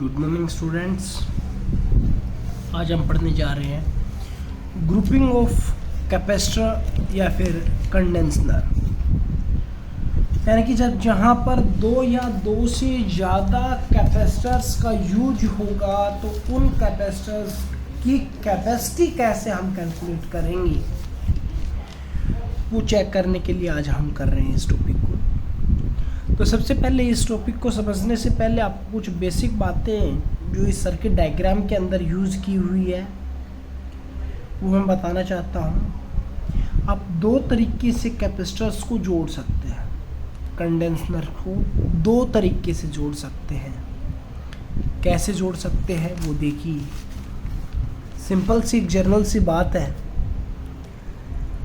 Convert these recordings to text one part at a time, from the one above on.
Good morning students. आज हम पढ़ने जा रहे हैं ग्रुपिंग ऑफ कैपेसिटर या फिर कंडेंसर, यानी कि जहाँ पर दो या दो से ज़्यादा कैपेसिटर्स का यूज होगा तो उन कैपेसिटर्स की कैपेसिटी कैसे हम कैलकुलेट करेंगे वो चेक करने के लिए आज हम कर रहे हैं इस टॉपिक को। तो सबसे पहले इस टॉपिक को समझने से पहले आपको कुछ बेसिक बातें जो इस सर्किट डायग्राम के अंदर यूज़ की हुई है वो मैं बताना चाहता हूँ। आप दो तरीके से कैपेसिटर्स को जोड़ सकते हैं, कंडेंसर को दो तरीके से जोड़ सकते हैं। कैसे जोड़ सकते हैं वो देखिए। सिंपल सी एक जनरल सी बात है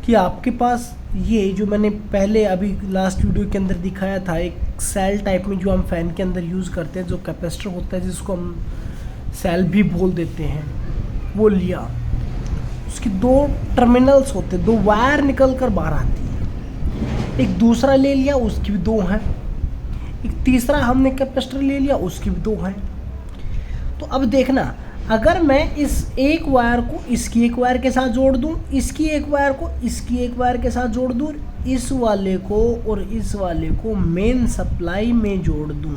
कि आपके पास ये जो मैंने पहले अभी लास्ट वीडियो के अंदर दिखाया था, एक सेल टाइप में जो हम फैन के अंदर यूज़ करते हैं, जो कैपेसिटर होता है जिसको हम सेल भी बोल देते हैं, वो लिया। उसकी दो टर्मिनल्स होते हैं, दो वायर निकल कर बाहर आती है। एक दूसरा ले लिया, उसकी भी दो हैं। एक तीसरा हमने कैपेसिटर ले लिया, उसकी भी दो हैं। तो अब देखना, अगर मैं इस एक वायर को इसकी एक वायर के साथ जोड़ दूं, इसकी एक वायर को इसकी एक वायर के साथ जोड़ दूं, इस वाले को और इस वाले को मेन सप्लाई में जोड़ दूं,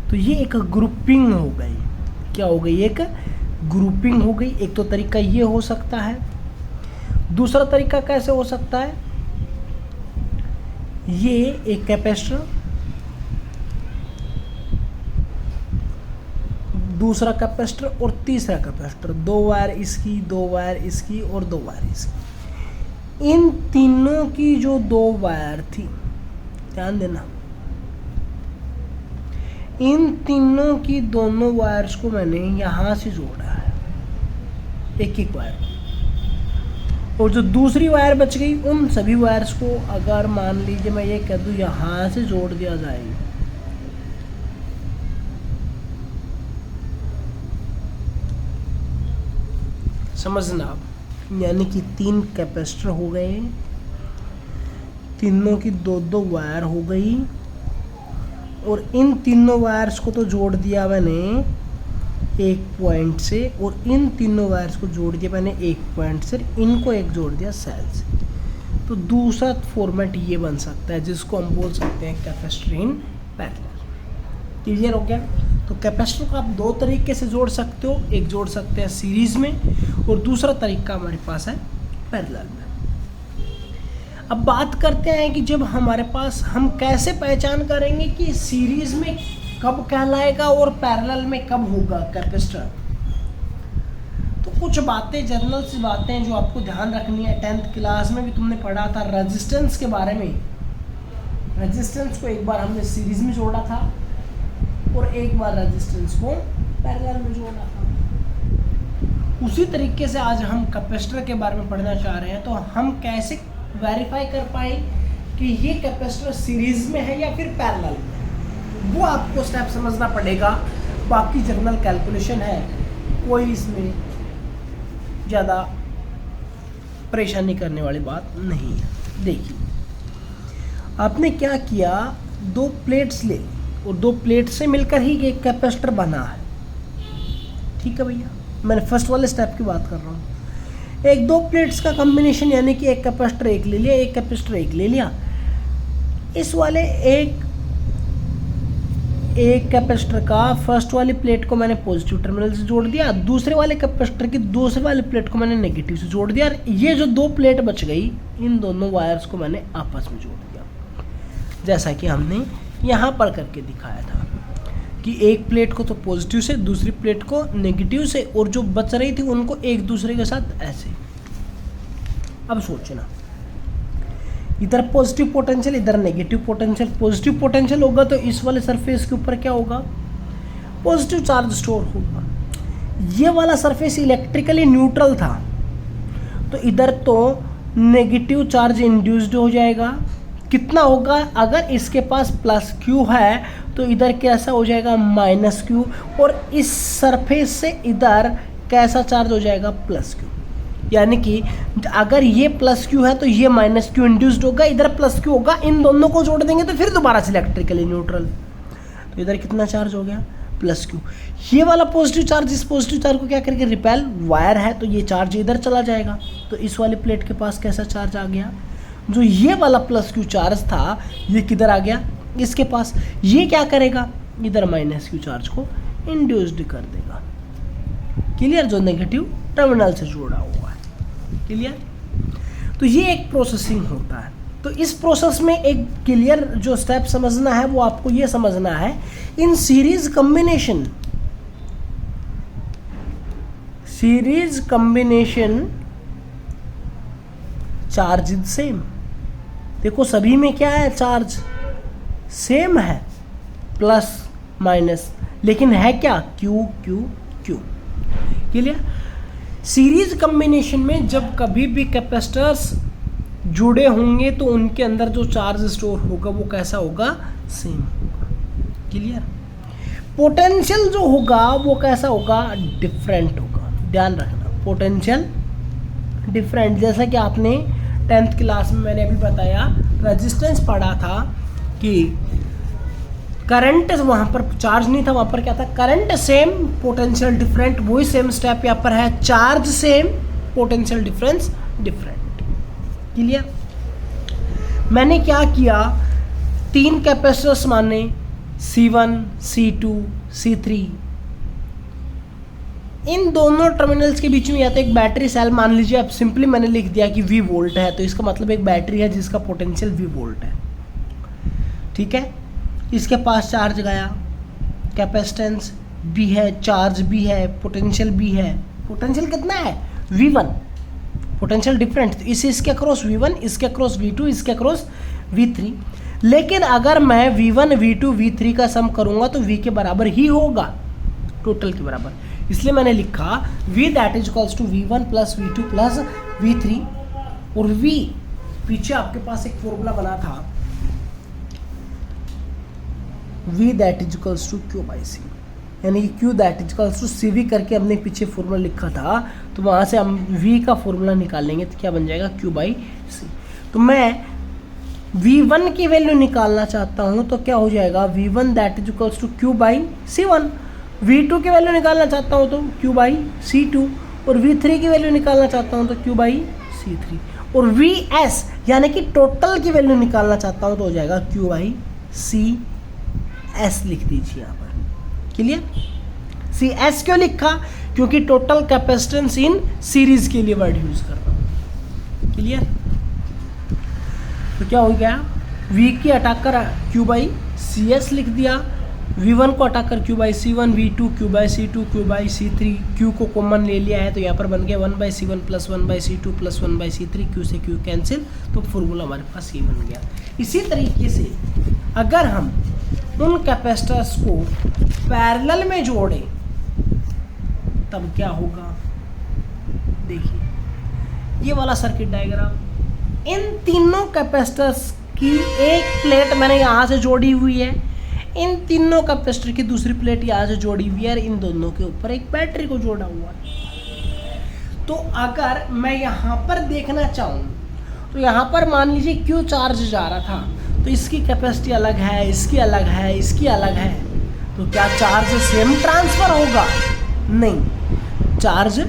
तो ये एक ग्रुपिंग हो गई। क्या हो गई? एक ग्रुपिंग हो गई। एक तो तरीका ये हो सकता है। दूसरा तरीका कैसे हो सकता है? ये एक कैपेसिटर, दूसरा कैपेसिटर और तीसरा कैपेसिटर, दो वायर इसकी, दो वायर इसकी और दो वायर इसकी। इन तीनों की जो दो वायर थी, ध्यान देना, इन तीनों की दोनों वायर्स को मैंने यहां से जोड़ा है, एक एक वायर। और जो दूसरी वायर बच गई, उन सभी वायर्स को अगर मान लीजिए मैं ये कह दूं यहां से जोड़ दिया जाए, समझना आप, यानी कि तीन कैपेसिटर हो गए, तीनों की दो दो वायर हो गई, और इन तीनों वायर्स को तो जोड़ दिया मैंने एक पॉइंट से, और इन तीनों वायर्स को जोड़ दिया मैंने एक पॉइंट से, इनको एक जोड़ दिया सेल से। तो दूसरा फॉर्मेट ये बन सकता है जिसको हम बोल सकते हैं कैपेसिटर इन पैरेलल। क्लियर हो गया? तो कैपेसिटर को आप दो तरीके से जोड़ सकते हो, एक जोड़ सकते हैं सीरीज में और दूसरा तरीका हमारे पास है पैरेलल में। अब बात करते हैं कि जब हमारे पास, हम कैसे पहचान करेंगे कि सीरीज में कब कहलाएगा और पैरेलल में कब होगा कैपेसिटर। तो कुछ बातें, जनरल सी बातें जो आपको ध्यान रखनी है। 10th क्लास में भी तुमने पढ़ा था रेजिस्टेंस के बारे में। रेजिस्टेंस को एक बार हमने सीरीज में जोड़ा था और एक बार रेजिस्टेंस को पैरेलल में जोड़ा था। उसी तरीके से आज हम कैपेसिटर के बारे में पढ़ना चाह रहे हैं। तो हम कैसे वेरीफाई कर पाए कि ये कैपेसिटर सीरीज में है या फिर पैरेलल में, वो आपको स्टेप समझना पड़ेगा। बाकी जनरल कैलकुलेशन है, कोई इसमें ज़्यादा परेशानी करने वाली बात नहीं है। देखिए, आपने क्या किया, दो प्लेट्स ले और दो प्लेट से मिलकर ही एक कैपेसिटर बना है। ठीक है भैया, मैंने फर्स्ट वाले स्टेप की बात कर रहा हूँ। एक दो प्लेट्स का कॉम्बिनेशन, यानी कि एक कैपेसिटर एक ले लिया, एक कैपेसिटर एक ले लिया। इस वाले एक कैपेसिटर का फर्स्ट वाली प्लेट को मैंने पॉजिटिव टर्मिनल से जोड़ दिया, दूसरे वाले कैपेसिटर की दूसरे वाली प्लेट को मैंने नेगेटिव से जोड़ दिया। ये जो दो प्लेट बच गई, इन दोनों वायर्स को मैंने आपस में जोड़ दिया, जैसा कि हमने यहाँ पर करके दिखाया था कि एक प्लेट को तो पॉजिटिव से, दूसरी प्लेट को नेगेटिव से, और जो बच रही थी उनको एक दूसरे के साथ ऐसे। अब सोचना, इधर पॉजिटिव पोटेंशियल, इधर नेगेटिव पोटेंशियल। पॉजिटिव पोटेंशियल होगा तो इस वाले सरफेस के ऊपर क्या होगा? पॉजिटिव चार्ज स्टोर होगा। ये वाला सरफेस इलेक्ट्रिकली न्यूट्रल था, तो इधर तो नेगेटिव चार्ज इंड्यूस्ड हो जाएगा। कितना होगा? अगर इसके पास प्लस क्यू है तो इधर कैसा हो जाएगा? Minus Q. और इस सरफेस से इधर कैसा चार्ज हो जाएगा? Plus Q. यानी कि अगर ये प्लस क्यू है तो ये माइनस क्यू इंड्यूस्ड होगा, इधर प्लस क्यू होगा। इन दोनों को जोड़ देंगे तो फिर दोबारा से इलेक्ट्रिकली न्यूट्रल। तो इधर कितना चार्ज हो गया? Plus Q. ये वाला पॉजिटिव चार्ज इस पॉजिटिव चार्ज को क्या करेगा, रिपेल, वायर है तो ये चार्ज इधर चला जाएगा, तो इस वाली प्लेट के पास कैसा चार्ज आ गया, जो ये वाला प्लस क्यू चार्ज था ये किधर आ गया, इसके पास। ये क्या करेगा, इधर माइनस क्यू चार्ज को इंड्यूस्ड कर देगा। क्लियर, जो नेगेटिव टर्मिनल से जुड़ा हुआ है। क्लियर, तो ये एक प्रोसेसिंग होता है। तो इस प्रोसेस में एक क्लियर जो स्टेप समझना है वो आपको ये समझना है, in series combination charge is same. देखो सभी में क्या है, चार्ज सेम है, प्लस माइनस, लेकिन है क्या, Q Q Q. Clear, series combination में जब कभी भी कैपेसिटर्स जुड़े होंगे तो उनके अंदर जो चार्ज स्टोर होगा वो कैसा होगा, सेम होगा। क्लियर, पोटेंशियल जो होगा वो कैसा होगा, डिफरेंट होगा। ध्यान रखना, पोटेंशियल डिफरेंट। जैसा कि आपने 10th क्लास में मैंने अभी बताया, रेजिस्टेंस पढ़ा था कि करंट वहाँ पर चार्ज नहीं था, वहाँ पर क्या था, करंट सेम, पोटेंशियल डिफरेंट। वही सेम स्टेप यहाँ पर है, charge same, potential difference different. Clear, मैंने क्या किया, 3 कैपेसिटर्स माने, C1, C2, C3। इन दोनों टर्मिनल्स के बीच में या तो एक बैटरी सेल मान लीजिए, अब सिंपली मैंने लिख दिया कि V वोल्ट है, तो इसका मतलब एक बैटरी है जिसका पोटेंशियल V वोल्ट है। ठीक है, इसके पास चार्ज गया, कैपेसिटेंस भी है, चार्ज भी है, पोटेंशियल भी है। पोटेंशियल कितना है, V1, पोटेंशियल डिफरेंट, तो इसके अक्रॉस V1, इसके अक्रॉस V2, इसके अक्रॉस V3। लेकिन अगर मैं V1, V2, V3 का सम करूंगा तो V के बराबर ही होगा, टोटल के बराबर। इसलिए मैंने लिखा V that is equals to V1 plus V2 plus V3। और V पीछे आपके पास एक फॉर्मूला बना था, V that is equals to Q by C, यानी कि Q that is equals to CV करके हमने पीछे फॉर्मूला लिखा था, तो वहाँ से हम V का फॉर्मूला निकालेंगे तो क्या बन जाएगा, Q बाई C। तो मैं V1 की वैल्यू निकालना चाहता हूँ तो क्या हो जाएगा, V1 that is equals to Q by C1। V2 की वैल्यू निकालना चाहता हूँ तो Q बाई C2, और V3 की वैल्यू निकालना चाहता हूँ तो Q बाई C3, और VS यानी कि टोटल की वैल्यू निकालना चाहता हूँ तो हो जाएगा Q बाई CS लिख दीजिए यहाँ पर। क्लियर, CS क्यों लिखा, क्योंकि टोटल कैपेसिटेंस इन सीरीज के लिए वर्ड यूज कर रहा हूँ। क्लियर, तो क्या हो गया, V की हटाकर Q बाई CS लिख दिया, V1 को हटाकर Q by C1, V2 Q by C2, Q by C3, Q को कॉमन ले लिया है तो यहाँ पर बन गया 1 by C1 plus 1 by C2 plus 1 by C3, Q से Q कैंसिल, तो फॉर्मूला हमारे पास ये बन गया। इसी तरीके से अगर हम उन कैपेसिटर्स को पैरेलल में जोड़ें तब क्या होगा, देखिए ये वाला सर्किट डायग्राम, इन तीनों कैपेसिटर्स की एक प्लेट मैंने यहाँ से जोड़ी हुई है, इन तीनों कैपेसिटर की दूसरी प्लेट यहाँ से जोड़ी हुई है, और इन दोनों के ऊपर एक बैटरी को जोड़ा हुआ है। तो अगर मैं यहाँ पर देखना चाहूँ तो यहाँ पर मान लीजिए Q चार्ज जा रहा था, तो इसकी कैपेसिटी अलग है, इसकी अलग है, इसकी अलग है, तो क्या चार्ज सेम ट्रांसफर होगा, नहीं, चार्ज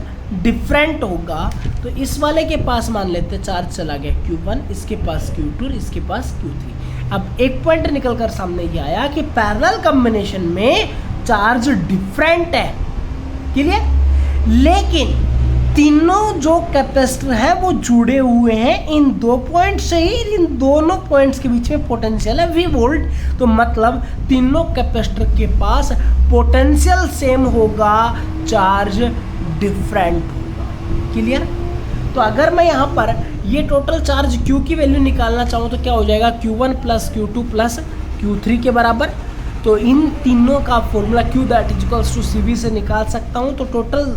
डिफरेंट होगा। तो इस वाले के पास मान लेते चार्ज चला गया Q1, इसके पास Q2, इसके पास Q3। अब एक पॉइंट निकल कर सामने ये आया कि पैरेलल कॉम्बिनेशन में चार्ज डिफरेंट है। क्लियर, लेकिन तीनों जो कैपेसिटर है वो जुड़े हुए हैं इन 2 पॉइंट से ही, इन दोनों पॉइंट्स के बीच में पोटेंशियल है V वोल्ट, तो मतलब तीनों कैपेसिटर के पास पोटेंशियल सेम होगा, चार्ज डिफरेंट होगा। क्लियर, तो अगर मैं यहाँ पर ये टोटल चार्ज Q की वैल्यू निकालना चाहूँ तो क्या हो जाएगा, Q1 plus Q2 plus Q3 के बराबर। तो इन तीनों का formula Q that is equals to CV से निकाल सकता हूँ। तो टोटल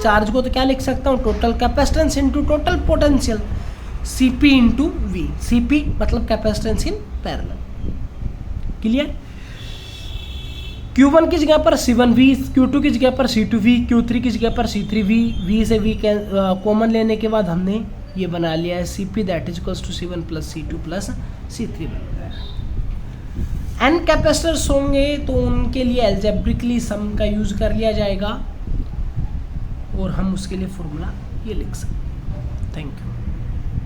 चार्ज को तो क्या लिख सकता हूँ, total capacitance into total potential, CP into V। CP मतलब capacitance in parallel. Clear, Q1 की जगह पर C1V, Q2 की जगह पर C2V, Q3 की जगह पर C3V, V से V कॉमन लेने के बाद हमने ये बना लिया है CP that is equals to C1 plus C2 plus C3 बन गया। एन कैपेसिटर्स होंगे तो उनके लिए एल्जेब्रिकली सम का यूज़ कर लिया जाएगा और हम उसके लिए फॉर्मूला ये लिख सकते हैं। Thank you.